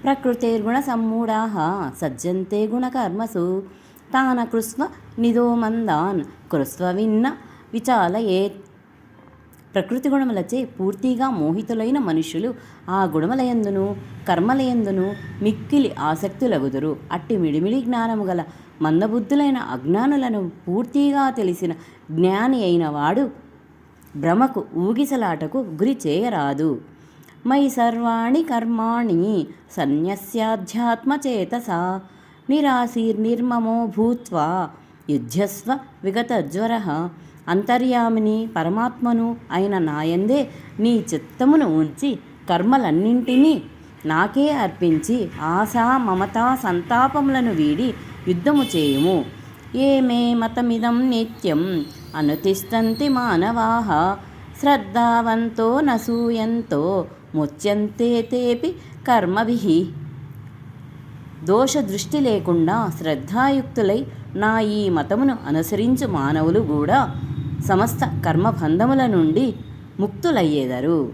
ప్రకృతేర్గుణసమ్మూఢాః సజ్జంతే గుణకర్మసు తాన కృస్వ నిదో మందాన్ కృస్వ విన్న విచాలయేత్. ప్రకృతి గుణములచే పూర్తిగా మోహితులైన మనుష్యులు ఆ గుణములయందును కర్మలయందును మిక్కిలి ఆసక్తులగుదురు. అట్టి మిడిమిడి జ్ఞానము గల మందబుద్ధులైన అజ్ఞానులను పూర్తిగా తెలిసిన జ్ఞాని అయిన వాడు భ్రమకు ఊగిసలాటకు గురి చేయరాదు. మయి సర్వాణి కర్మాణి సన్యస్యాధ్యాత్మచేతసా నిరాశీర్నిర్మమో భూత్వా యుధ్యస్వ విగతజ్వరః. అంతర్యామిని పరమాత్మను అయిన నాయందే నీ చిత్తమును ఉంచి కర్మలన్నింటినీ నాకే అర్పించి ఆశా మమతా సంతాపములను వీడి యుద్ధము చేయుము. ఏమే మతమిదం నిత్యం అనుతిష్టంతి మానవాః శ్రద్ధావంతో నసూయంతో ముచ్యంతే తేపి కర్మభిః. దోషదృష్టి లేకుండా శ్రద్ధాయుక్తులై నా ఈ మతమును అనుసరించు మానవులు కూడా సమస్త కర్మబంధముల నుండి ముక్తులయ్యేదరు.